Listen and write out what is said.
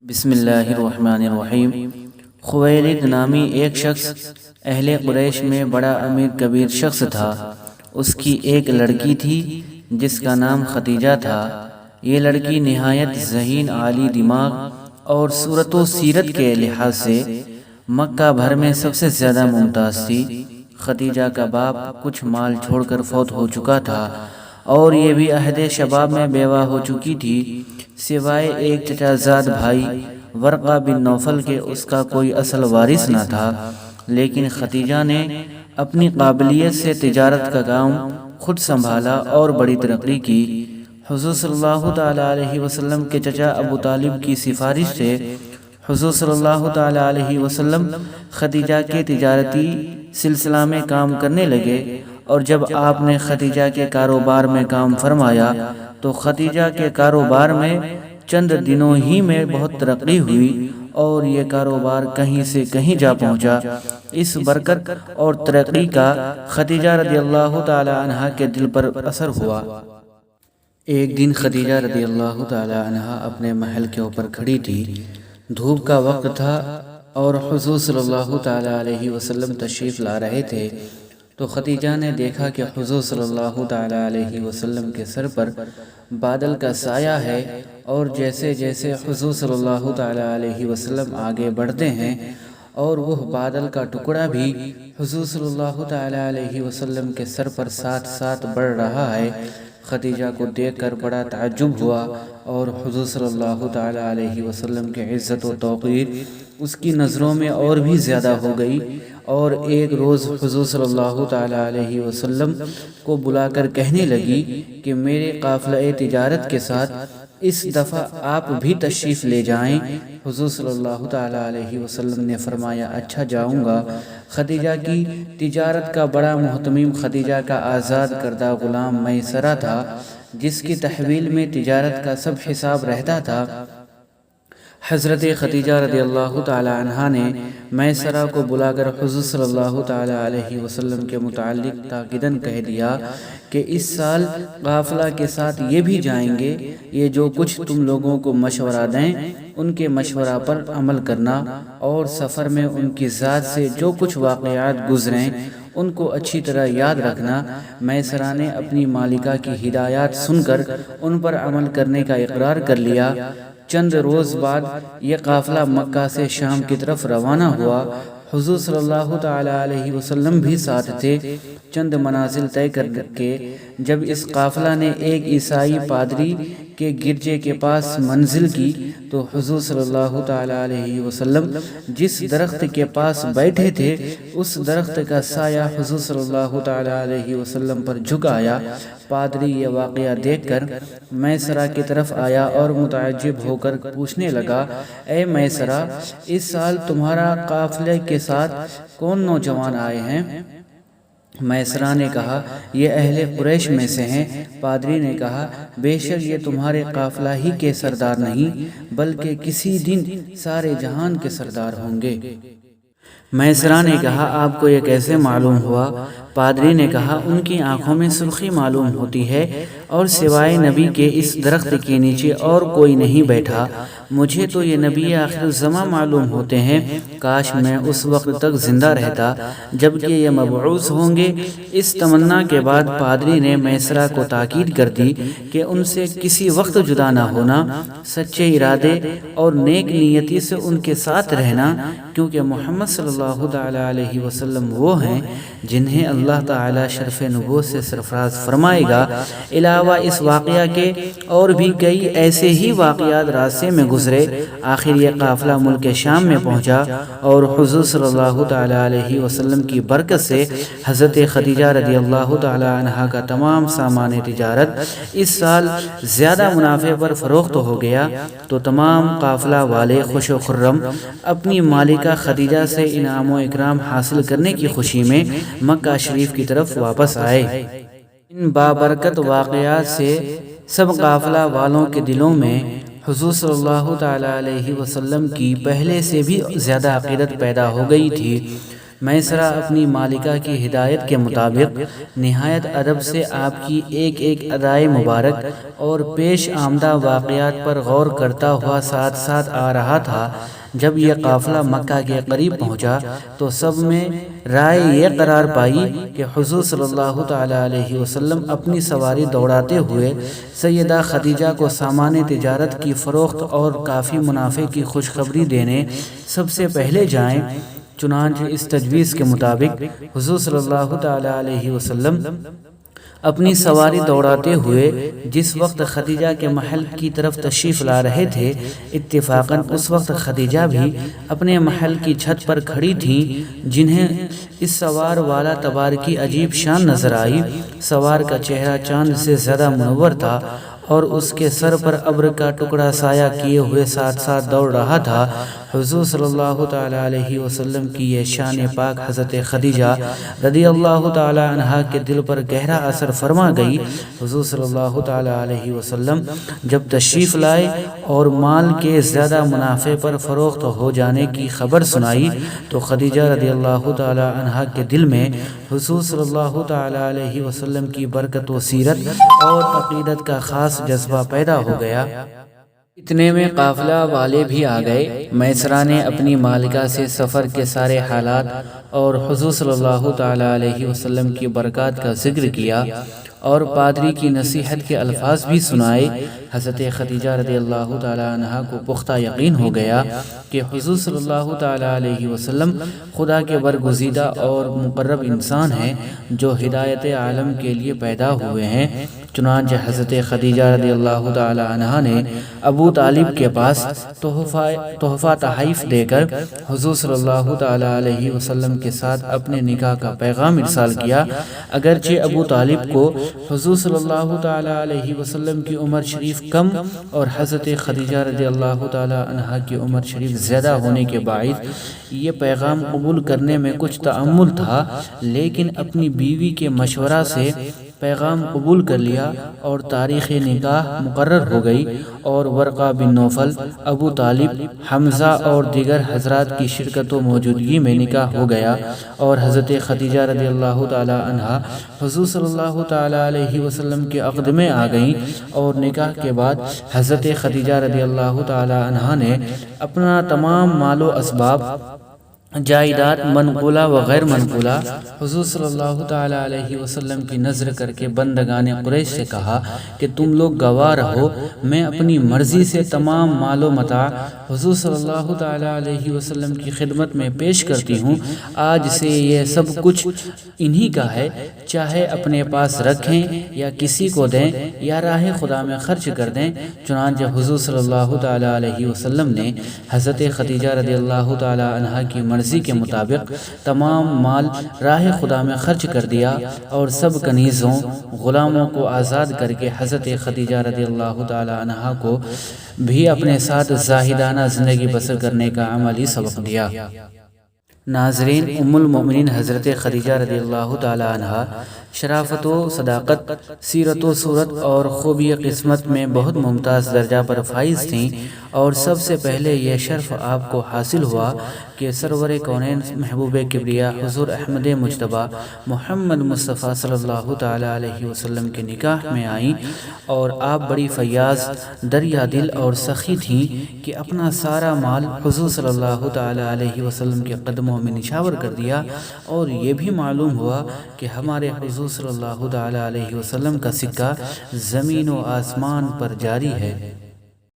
بسم اللہ الرحمن الرحیم۔ خویلد نامی ایک شخص اہل قریش میں بڑا امیر کبیر شخص تھا۔ اس کی ایک لڑکی تھی جس کا نام ختیجہ تھا۔ یہ لڑکی نہایت ذہین، عالی دماغ اور صورت و سیرت کے لحاظ سے مکہ بھر میں سب سے زیادہ ممتاز تھی۔ ختیجہ کا باپ کچھ مال چھوڑ کر فوت ہو چکا تھا اور یہ بھی عہد شباب میں بیوہ ہو چکی تھی۔ سوائے ایک چچا زاد بھائی ورقہ بن نوفل کے اس کا کوئی اصل وارث نہ تھا، لیکن ختیجہ نے اپنی قابلیت سے تجارت کا کام خود سنبھالا اور بڑی ترقی کی۔ حضور صلی اللہ تعالی علیہ وسلم کے چچا ابو طالب کی سفارش سے حضور صلی اللہ تعالی علیہ وسلم ختیجہ کے تجارتی سلسلہ میں کام کرنے لگے، اور جب آپ نے ختیجہ کے کاروبار میں کام فرمایا تو ختیجہ کے کاروبار میں چند دنوں ہی میں بہت ترقی ہوئی اور یہ کاروبار کہیں سے کہیں جا پہنچا۔ اس برکت اور ترقی کا ختیجہ رضی اللہ تعالی عنہا کے دل پر اثر ہوا۔ ایک دن ختیجہ رضی اللہ تعالی عنہا اپنے محل کے اوپر کھڑی تھی۔ دھوپ کا وقت تھا اور حضور صلی اللہ تعالی علیہ وسلم تشریف لا رہے تھے، تو ختیجہ نے دیکھا کہ حضور صلی اللہ تعالی علیہ وسلم کے سر پر بادل کا سایہ ہے، اور جیسے جیسے حضور صلی اللہ تعالی علیہ وسلم آگے بڑھتے ہیں اور وہ بادل کا ٹکڑا بھی حضور صلی اللہ تعالی علیہ وسلم کے سر پر ساتھ ساتھ بڑھ رہا ہے۔ ختیجہ کو دیکھ کر بڑا تعجب ہوا اور حضور صلی اللہ تعالی علیہ وسلم کی عزت و توقیر اس کی نظروں میں اور بھی زیادہ ہو گئی، اور ایک روز حضور صلی اللہ تعالی علیہ وسلم کو بلا کر کہنے لگی کہ میرے قافلہ تجارت کے ساتھ اس دفعہ آپ بھی تشریف لے جائیں۔ حضور صلی اللہ تعالی علیہ وسلم نے فرمایا اچھا جاؤں گا۔ ختیجہ کی تجارت کا بڑا محتمم ختیجہ کا آزاد کردہ غلام میسرہ تھا، جس کی تحویل میں تجارت کا سب حساب رہتا تھا۔ حضرت ختیجہ رضی اللہ تعالی عنہا نے میسرہ کو بلا کر حضور صلی اللہ تعالی علیہ وسلم کے متعلق تاکیداً کہہ دیا کہ اس سال قافلہ کے ساتھ یہ بھی جائیں گے، یہ جو کچھ تم لوگوں کو مشورہ دیں ان کے مشورہ پر عمل کرنا، اور سفر میں ان کی ذات سے جو کچھ واقعات گزریں ان کو اچھی طرح یاد رکھنا۔ میسرہ نے اپنی مالکہ کی ہدایات سن کر ان پر عمل کرنے کا اقرار کر لیا۔ چند روز بعد یہ قافلہ مکہ سے شام کی طرف روانہ ہوا۔ حضور صلی اللہ تعالی علیہ وسلم بھی ساتھ تھے۔ چند منازل طے کر کے جب اس قافلہ نے ایک عیسائی پادری کے گرجے کے پاس منزل کی تو حضور صلی اللہ تعالی علیہ وسلم جس درخت کے پاس بیٹھے تھے اس درخت کا سایہ حضور صلی اللہ تعالی علیہ وسلم پر جھک آیا۔ پادری یہ واقعہ دیکھ کر میسرہ کی طرف آیا اور متعجب ہو کر پوچھنے لگا، اے میسرہ، اس سال تمہارا قافلے کے ساتھ کون نوجوان آئے ہیں؟ میسرہ نے کہا یہ اہل قریش میں سے ہیں۔ پادری نے کہا بے شک یہ تمہارے قافلہ ہی کے سردار نہیں بلکہ کسی دن سارے جہان کے سردار ہوں گے۔ میسرہ نے کہا آپ کو یہ کیسے معلوم ہوا؟ پادری نے کہا ان کی آنکھوں میں سرخی معلوم ہوتی ہے اور سوائے نبی کے اس درخت کے نیچے اور کوئی نہیں بیٹھا۔ مجھے تو یہ نبی آخر الزماں معلوم ہوتے ہیں، کاش میں اس وقت تک زندہ رہتا جبکہ یہ مبعوث ہوں گے۔ اس تمنا کے بعد پادری نے میسرہ کو تاکید کر دی کہ ان سے کسی وقت جدا نہ ہونا، سچے ارادے اور نیک نیتی سے ان کے ساتھ رہنا، کیونکہ محمد صلی اللہ تعالی علیہ وسلم وہ ہیں جنہیں اللہ تعالی شرف نبوت سے سرفراز فرمائے گا۔ علاوہ اس واقعہ کے اور بھی کئی ایسے ہی واقعات راستے میں گزرے۔ آخر یہ قافلہ ملک شام میں پہنچا اور حضور صلی اللہ تعالی علیہ وسلم کی برکت سے حضرت ختیجہ رضی اللہ تعالی عنہا کا تمام سامان تجارت اس سال زیادہ منافع پر فروخت ہو گیا، تو تمام قافلہ والے خوش و خرم اپنی مالکہ ختیجہ سے انعام و اکرام حاصل کرنے کی خوشی میں مکہ شریف کی طرف واپس آئے۔ ان بابرکت واقعات سے سب قافلہ والوں کے دلوں میں حضور صلی اللہ تعالی علیہ وسلم کی پہلے سے بھی زیادہ عقیدت پیدا ہو گئی تھی۔ میسرہ اپنی مالکہ کی ہدایت کے مطابق نہایت ادب سے آپ کی ایک ایک ادائے مبارک اور پیش آمدہ واقعات پر غور کرتا ہوا ساتھ ساتھ آ رہا تھا۔ جب یہ قافلہ مکہ کے قریب پہنچا تو سب میں رائے یہ قرار پائی کہ حضور صلی اللہ تعالی علیہ وسلم اپنی سواری دوڑاتے ہوئے سیدہ خدیجہ کو سامان تجارت کی فروخت اور کافی منافع کی خوشخبری دینے سب سے پہلے جائیں۔ چنانچہ اس تجویز کے مطابق حضور صلی اللہ تعالی علیہ وسلم اپنی سواری دوڑاتے ہوئے جس وقت خدیجہ کے محل کی طرف تشریف لا رہے تھے، اتفاقاً اس وقت خدیجہ بھی اپنے محل کی چھت پر کھڑی تھیں، جنہیں اس سوار والا تبار کی عجیب شان نظر آئی۔ سوار کا چہرہ چاند سے زیادہ منور تھا اور اس کے سر پر ابر کا ٹکڑا سایہ کیے ہوئے ساتھ ساتھ دوڑ رہا تھا۔ حضور صلی اللہ تعالی علیہ وسلم کی یہ شان پاک حضرت خدیجہ رضی اللہ تعالی عنہا کے دل پر گہرا اثر فرما گئی۔ حضور صلی اللہ تعالی علیہ وسلم جب تشریف لائے اور مال کے زیادہ منافع پر فروخت ہو جانے کی خبر سنائی تو خدیجہ رضی اللہ تعالی عنہا کے دل میں حضور صلی اللہ تعالی علیہ وسلم کی برکت و سیرت اور عقیدت کا خاص جذبہ پیدا ہو گیا۔ اتنے میں قافلہ والے بھی آ گئے۔ میسرہ نے اپنی مالکہ سے سفر کے سارے حالات اور حضور صلی اللہ تعالی علیہ وسلم کی برکات کا ذکر کیا اور پادری کی نصیحت کے الفاظ بھی سنائے۔ حضرت خدیجہ رضی اللہ تعالی عنہا کو پختہ یقین ہو گیا کہ حضور صلی اللہ تعالی علیہ وسلم خدا کے برگزیدہ اور مقرب انسان ہیں جو ہدایت عالم کے لیے پیدا ہوئے ہیں۔ چنانچہ حضرت خدیجہ رضی اللہ تعالی عنہا نے ابو طالب کے پاس تحفہ تحائف دے کر حضور صلی اللہ تعالی علیہ وسلم کے ساتھ اپنے نکاح کا پیغام ارسال کیا۔ اگرچہ ابو طالب کو حضور صلی اللہ تعالی علیہ وسلم کی عمر شریف کم اور حضرت خدیجہ رضی اللہ تعالی عنہا کی عمر شریف زیادہ ہونے کے باعث یہ پیغام قبول کرنے میں کچھ تأمل تھا، لیکن اپنی بیوی کے مشورہ سے پیغام قبول کر لیا اور تاریخ نکاح مقرر ہو گئی اور ورقہ بن نوفل، ابو طالب، حمزہ اور دیگر حضرات کی شرکت و موجودگی میں نکاح ہو گیا اور حضرت خدیجہ رضی اللہ تعالی عنہا حضور صلی اللہ تعالی علیہ وسلم کے عقد میں آ گئیں اور نکاح کے بعد حضرت خدیجہ رضی اللہ تعالی عنہا نے اپنا تمام مال و اسباب، جائیداد منقولہ و غیر منقولہ حضور صلی اللہ تعالی علیہ وسلم کی نظر کر کے بندگان قریش سے کہا کہ تم لوگ گواہ رہو، میں اپنی مرضی سے تمام مال و متاع حضور صلی اللہ تعالی علیہ وسلم کی خدمت میں پیش کرتی ہوں۔ آج سے یہ سب کچھ انہی کا ہے، چاہے اپنے پاس رکھیں یا کسی کو دیں یا راہ خدا میں خرچ کر دیں۔ چنانچہ حضور صلی اللہ تعالی علیہ وسلم نے حضرت خدیجہ رضی اللہ تعالی عنہا کی مرضی کے مطابق تمام مال راہ خدا میں خرچ کر دیا اور سب کنیزوں، غلاموں کو آزاد کر کے حضرت خدیجہ رضی اللہ تعالی عنہا کو بھی اپنے ساتھ زاہدانہ زندگی بسر کرنے کا عملی سبق دیا۔ ناظرین، ام المؤمنین حضرت خدیجہ رضی اللہ تعالی عنہا شرافت و صداقت، سیرت و صورت اور خوبی قسمت میں بہت ممتاز درجہ پر فائز تھیں، اور سب سے پہلے یہ شرف آپ کو حاصل ہوا کہ سرور کونین محبوب کبریا حضور احمد مجتبی محمد مصطفیٰ صلی اللہ تعالی علیہ وسلم کے نکاح میں آئیں، اور آپ بڑی فیاض، دریا دل اور سخی تھیں کہ اپنا سارا مال حضور صلی اللہ تعالی علیہ وسلم کے قدموں میں نچھاور کر دیا۔ اور یہ بھی معلوم ہوا کہ ہمارے حضور صلی اللہ تعالی علیہ وسلم کا سکہ زمین و آسمان پر جاری ہے۔